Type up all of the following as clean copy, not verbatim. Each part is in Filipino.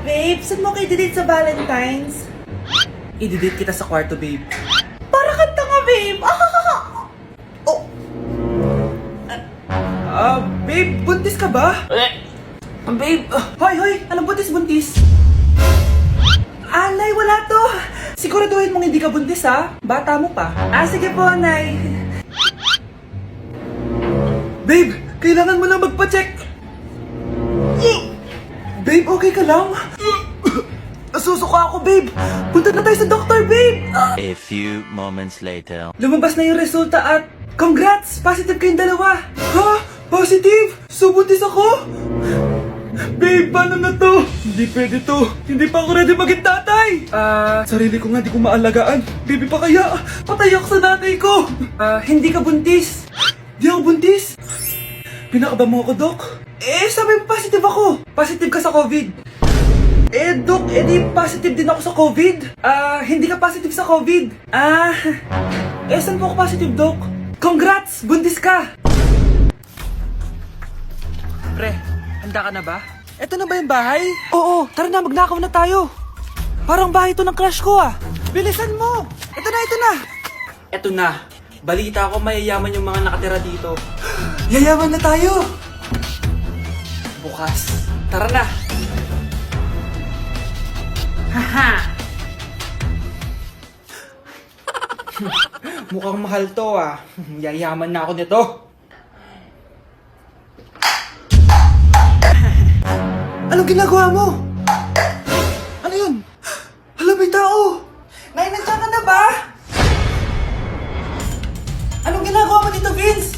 babe, saan mo kayo delete sa Valentine's? I-delete kita sa kwarto, babe. Para kang tanga, babe! Oh, Babe, buntis ka ba? Babe, hoy, anong buntis? Nay, wala to. Siguraduhin mong hindi ka buntis, ha? Bata mo pa. Sige po, Nay. Babe, kailangan mo na magpa-check. Babe, okay ka lang? Nasusuka ako, babe. Punta na tayo sa doktor, babe. A few moments later. Lumabas na yung resulta at congrats! Positive kayong dalawa. Ha? Positive? So buntis ako? Babe, paano na to? Hindi pwede to. Hindi pa ako ready maging tatay. Sarili ko nga di ko maalagaan. Baby pa kaya? Patay ako sa nanay ko. Hindi ka buntis. Di ako buntis? Pinakaba mo ako, Dok? Sabi mo positive ako. Positive ka sa COVID. Dok, di positive din ako sa COVID. Hindi ka positive sa COVID. Saan po ako positive, Dok? Congrats! Buntis ka! Pre, handa ka na ba? Eto na ba yung bahay? Oo, tara na, magnakaw na tayo. Parang bahay to ng crush ko ah. Bilisan mo! Ito na! Eto na. Balita ko mayayaman yung mga nakatira dito. Yayaman na tayo! Bukas. Tara na! Haha! Mukhang mahal to ah. Yayaman na ako nito. Anong ginagawa mo? Ano yun? Hala, may tao! Nay, nandiyan ka na ba? Anong ginagawa mo dito, Vince?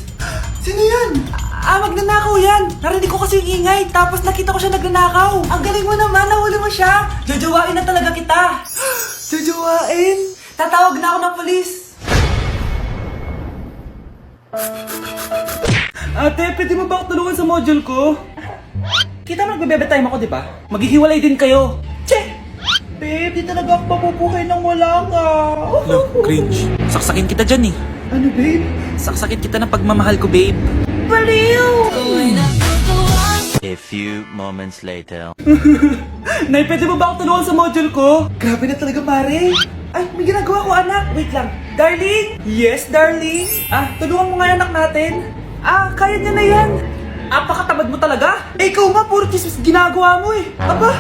Sino yan? Magnanakaw yan. Narinig ko kasi yung ingay, tapos nakita ko siya nagnanakaw. Ang galing mo naman, nahuli mo siya. Jojowain na talaga kita. Jojowain? Tatawag na ako ng polis. Ate, pwede mo ba ako tulungan sa module ko? Kita mo nagbebebe time ako, di ba? Maghihiwalay din kayo. Che! Babe, di talaga ako papupuhay nang wala ka. Cringe. Saksakin kita dyan eh. Ano, babe? Saksakin kita ng pagmamahal ko, babe. Baliw! A few moments later. Nay, pwede mo ba ako tulungan sa module ko? Grabe na talaga, pare. Ay, may ginagawa ko, anak. Wait lang. Darling? Yes, darling. Tulungan mo nga yung anak natin. Kaya niya na yan. Apakatamad mo talaga. Ikaw nga, puro chismis ginagawa mo eh. Aba,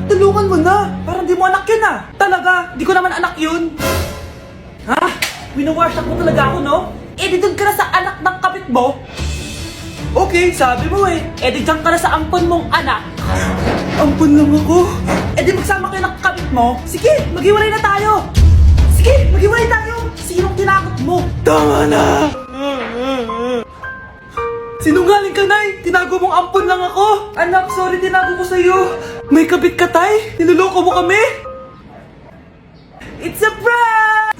tulungan mo na. Parang di mo anak yun ah. Talaga, di ko naman anak yun. Winawash up mo talaga ako, no? Di doon ka na sa anak ng kapit mo. Okay, sabi mo eh. Di dyan ka na sa ampon mong anak. Ampun lang ako. Di magsama kayo ng kapit mo. Sige, maghiwalay na tayo. Sige, maghiwalay tayo. Sinong tinakot mo? Tama na! Sinungaling ka, Nay! Tinago mong ampon lang ako! Anak, sorry, tinago ko sa'yo! May kabit ka, Tay! Niloloko mo kami! It's a prank!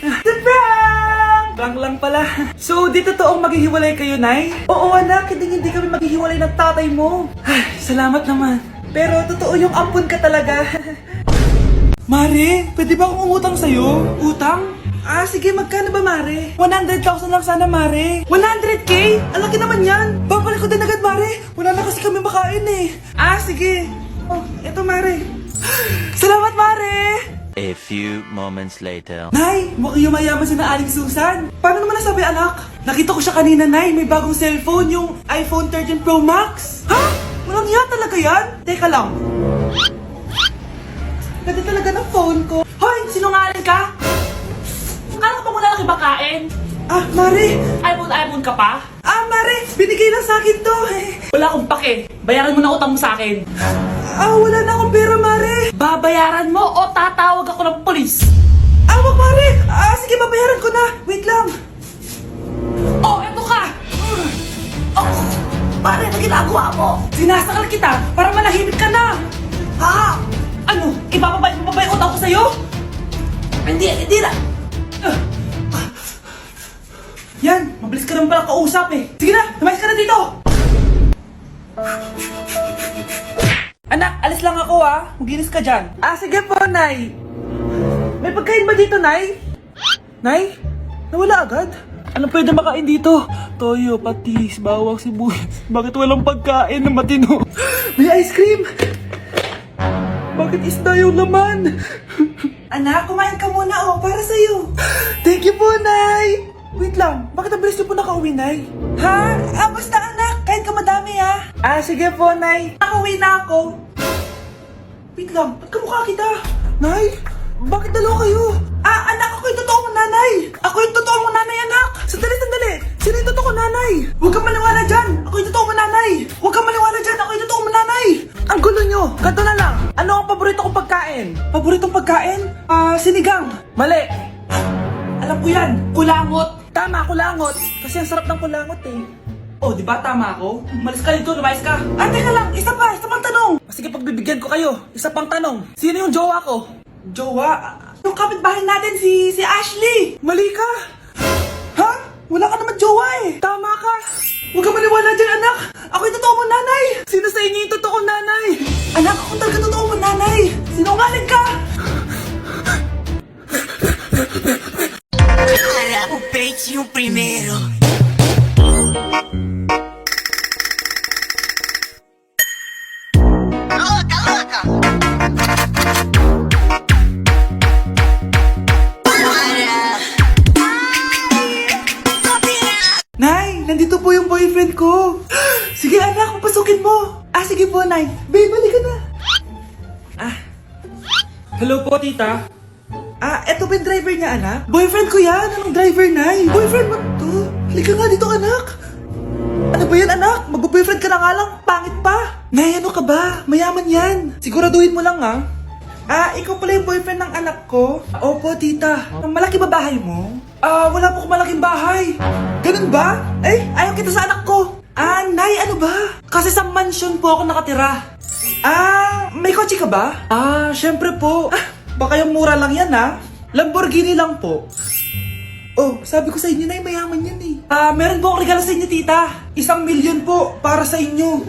It's a prank! Prank lang pala. So, di totoong maghihiwalay kayo, Nay? Oo anak, hindi kami maghihiwalay ng tatay mo. Ay, salamat naman. Pero totoo yung ampon ka talaga. Mare, pwede ba akong umutang sa'yo? Utang? Sige, magkano ba, Mare? 100,000 lang sana, Mare. 100K? Ang laki naman yan. Babalik ko din agad, Mare. Wala na kasi kami makain eh. Sige. Eto, Mare. Salamat, Mare! A few moments later. Nay, mukhang yumayaman si na Aling Susan. Paano naman nasabi, anak? Nakita ko siya kanina, Nay. May bagong cellphone, yung iPhone 13 Pro Max. Ha? Walang iya talaga yan? Teka lang. Ganda talaga ng phone ko. Hoy, sinungaling ka? Akala ko pa muna lang ibakain. Mare. iPhone ka pa? Mare, binigay lang sa akin to. Wala akong pake. Bayaran mo na utang mo sa akin. Wala na akong pera, Mare. Babayaran mo o tatawag ako ng polis? Wag, Mare. Sige, babayaran ko na. Wait lang. Eto ka! Pare, ano ginagawa mo? Sinasakal kita para manahimik ka na. Ano? Ibababay yung utang ko sa'yo? Hindi na. Yan, mabilis ka naman pala kausap eh. Sige na, lumayas ka na dito. Anak, alis lang ako Maginis ka dyan. Sige po, Nay. May pagkain ba dito, Nay? Nay? Nawala agad? Ano pwede makain dito? Toyo, patis, bawang, sibuyas. Bakit walang pagkain na matino? May ice cream! Bakit isda yung laman? Anak, kumain ka muna para sa'yo. Thank you po, Nay! Wait lang, bakit ang bilis niyo po nakauwi, Nay? Ha? Basta anak, kahit ka madami Sige po, Nay. Nakauwi na ako. Wait lang, ba't kamukha kita? Nay, bakit dalawa kayo? Anak, ako yung totoo mong nanay. Ako yung totoo mong nanay, anak. Sandali. Sino yung totoo ko, Nanay? Huwag kang maniwala dyan. Ako yung totoo mong nanay. Huwag kang maniwala dyan. Ako yung totoo mong nanay. Ang gulo nyo! Ganto na lang! Ano ang paborito kong pagkain? Paboritong pagkain? Sinigang. Mali! Alam ko yan. Kulangot. Tama, kulangot. Kasi ang sarap ng kulangot eh. Oh, di ba tama ako? Umalis ka dito, lumayas ka. Teka lang. Isa pang tanong. Sige, pagbibigyan ko kayo. Isa pang tanong. Sino yung jowa ko? Jowa? Yung kapitbahay natin, si Ashley. Mali ka! Ha? Wala ka naman jowa eh. Tama ka! Huwag kang maniwala dyan, anak. Ako yung totoo mong nanay. Sino sa inyo yung totoo kong nanay? Anak, ako talaga totoo mong nanay. Sinungaling ka. Para o peito primeiro. Nay, nandito po yung boyfriend ko. Sige anak, papasukin mo. Sige po, Nay. Babe, balik ka na. Hello po, tita. Eto ba yung driver niya, anak? Boyfriend ko yan. Anong driver, Nay? Boyfriend mo to? Halika nga dito, anak. Ano ba yan, anak? Mag-boyfriend ka na nga lang. Pangit pa. Nay, ano ka ba? Mayaman yan. Siguraduhin mo lang, ikaw pala yung boyfriend ng anak ko? Opo, tita. Malaki ba bahay mo? Wala po akong malaking bahay. Ganun ba? Ayaw kita sa anak ko. Nay, ano ba? Kasi sa mansion po ako nakatira. May kotse ka ba? Syempre po. Baka yung mura lang yan, Lamborghini lang po. Oh, sabi ko sa inyo, Nay, mayaman yan eh. Meron po akong regalo sa inyo, tita. 1,000,000 po para sa inyo.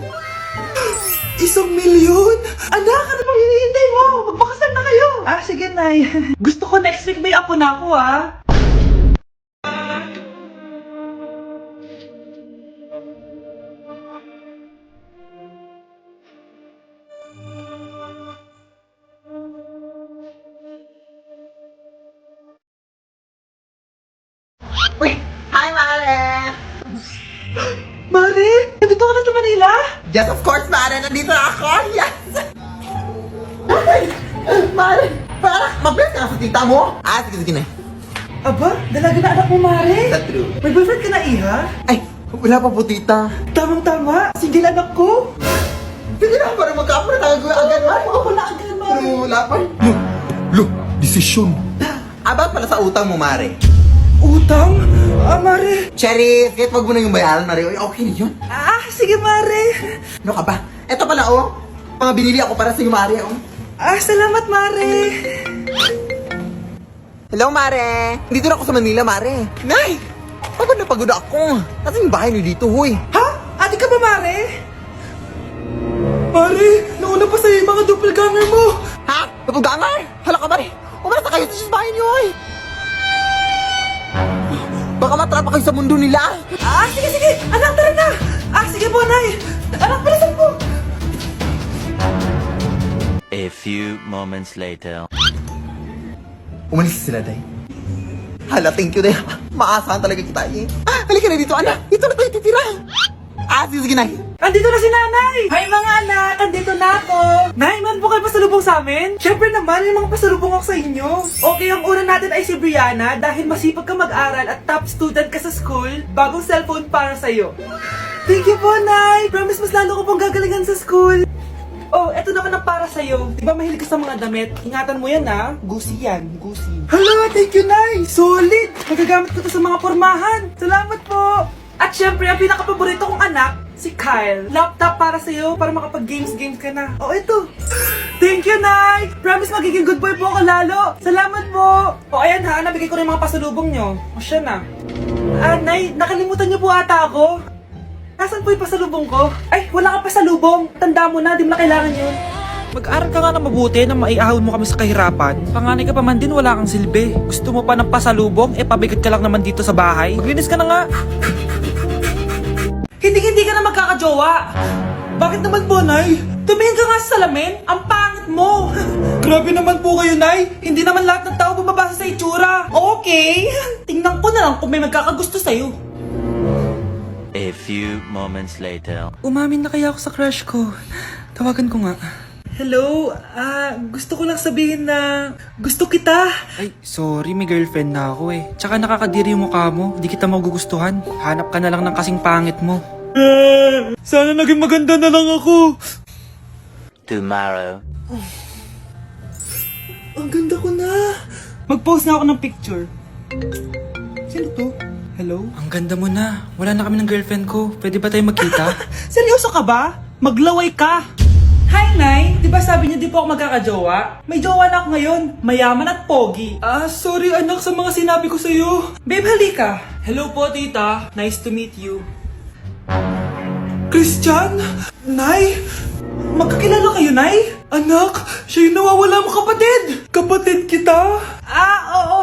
1,000,000? Anak, ano bang hinihintay mo? Magbakasal na kayo. Sige, Nay. Gusto ko next week may apo na ako, Uy, hi Mare! Mare, nandito ka na sa Manila? Yes, of course, Mare! Nandito na ako! Yes! Mare, para mag-bless ka sa tita mo? Sige na. Aba, dalaga na anak mo, Mare. That's true. May boyfriend ka na, Iha? Ay, wala pa po, tita. Tamang-tama, single anak ko. Sige na, para magka-apura tayo agad, Mare. Oo, wala agad, Mare. Pero wala pa. Lo, desisyon. About pala sa utang mo, Mare. Utang? Mare. Cherry, kahit wag mo na yung bayaran, Mare. Okay na yun. Sige, Mare. Ano ka ba? Eto pala, mga binili ako para sa iyo, Mare, Salamat, Mare. Hello, Mare. Dito na ako sa Manila, Mare. Nay! Pagod na pagod ako. Nasaan yung bahay niyo dito, huy? Ha? Ate ka ba, Mare? Mare, nauna pa sa'yo yung mga doppelganger mo. Ha? Napugangar? Hala ka, Mare. Umalas na kayo sa bahay niyo, huy. Baka matrapa kayo sa mundo nila. Sige. Anak, tara na. Sige po, Nay. Anak, palasan po. A few moments later. Umalis sila, Day. Hala, thank you, Day. Maasahan talaga kita, eh. Halika na dito, anak. Dito na tayo titira. Sige, Nay. Andito na si Nanay. Hi, mga anak. Andito na ako. Nay, man po kayo pasalubong sa amin? Siyempre naman, may mga pasalubong ako sa inyo. Okay, ang una natin ay si Brianna dahil masipag ka mag-aral at top student ka sa school. Bagong cellphone para sa'yo. Thank you po, Nay. Promise mas lalo ko pong gagalingan sa school. Oh, eto naman ang para sa'yo. Di ba mahilig ka sa mga damit? Ingatan mo yan, Gucci yan, Gucci. Hala, thank you, Nay. Solid. Magagamit ko to sa mga pormahan. Salamat po. At syempre, ang pinaka-paborito kong anak, si Kyle. Laptop para sa'yo, para makapag-games ka na. Oh, eto. Thank you, Nay. Promise magiging good boy po ako lalo. Salamat po. Ayan nabigay ko na yung mga pasalubong nyo. Siya na. Nay, nakalimutan niyo po ata ako. Nasaan po yung pasalubong ko? Ay, wala kang pasalubong. Tanda mo na, di mo na kailangan yun. Mag-aral ka nga na mabuti na maiahon mo kami sa kahirapan. Panganay ka pa man din, wala kang silbi. Gusto mo pa ng pasalubong, pabigat ka lang naman dito sa bahay. Maglinis ka na nga. Hindi ka na magkakajowa. Bakit naman po, Nay? Tumingin ka nga sa salamin. Ang pangit mo. Grabe naman po kayo, Nay. Hindi naman lahat ng tao bumabasa sa itsura. Okay, tingnan ko na lang kung may magkakagusto sa'yo. A few moments later. Umamin na kaya ako sa crush ko. Tawagan ko nga. Hello, gusto ko lang sabihin na gusto kita. Ay, sorry, may girlfriend na ako eh. Tsaka nakakadiri yung mukha mo, di kita magugustuhan. Hanap ka na lang ng kasing pangit mo. Sana naging maganda na lang ako. Tomorrow. Ang ganda ko na. Mag-post na ako ng picture. Sino to? Hello? Ang ganda mo na. Wala na kami ng girlfriend ko. Pwede ba tayo magkita? Seryoso ka ba? Maglaway ka. Hi, Nay! Di ba sabi niyo di po ako magkakajowa? May jowa na ako ngayon. Mayaman at pogi. Sorry anak sa mga sinabi ko sa'yo. Babe, halika. Hello po, tita. Nice to meet you. Christian? Nay? Magkakilala kayo, Nay? Anak, siya yung nawawala mo kapatid. Kapatid kita? Oo.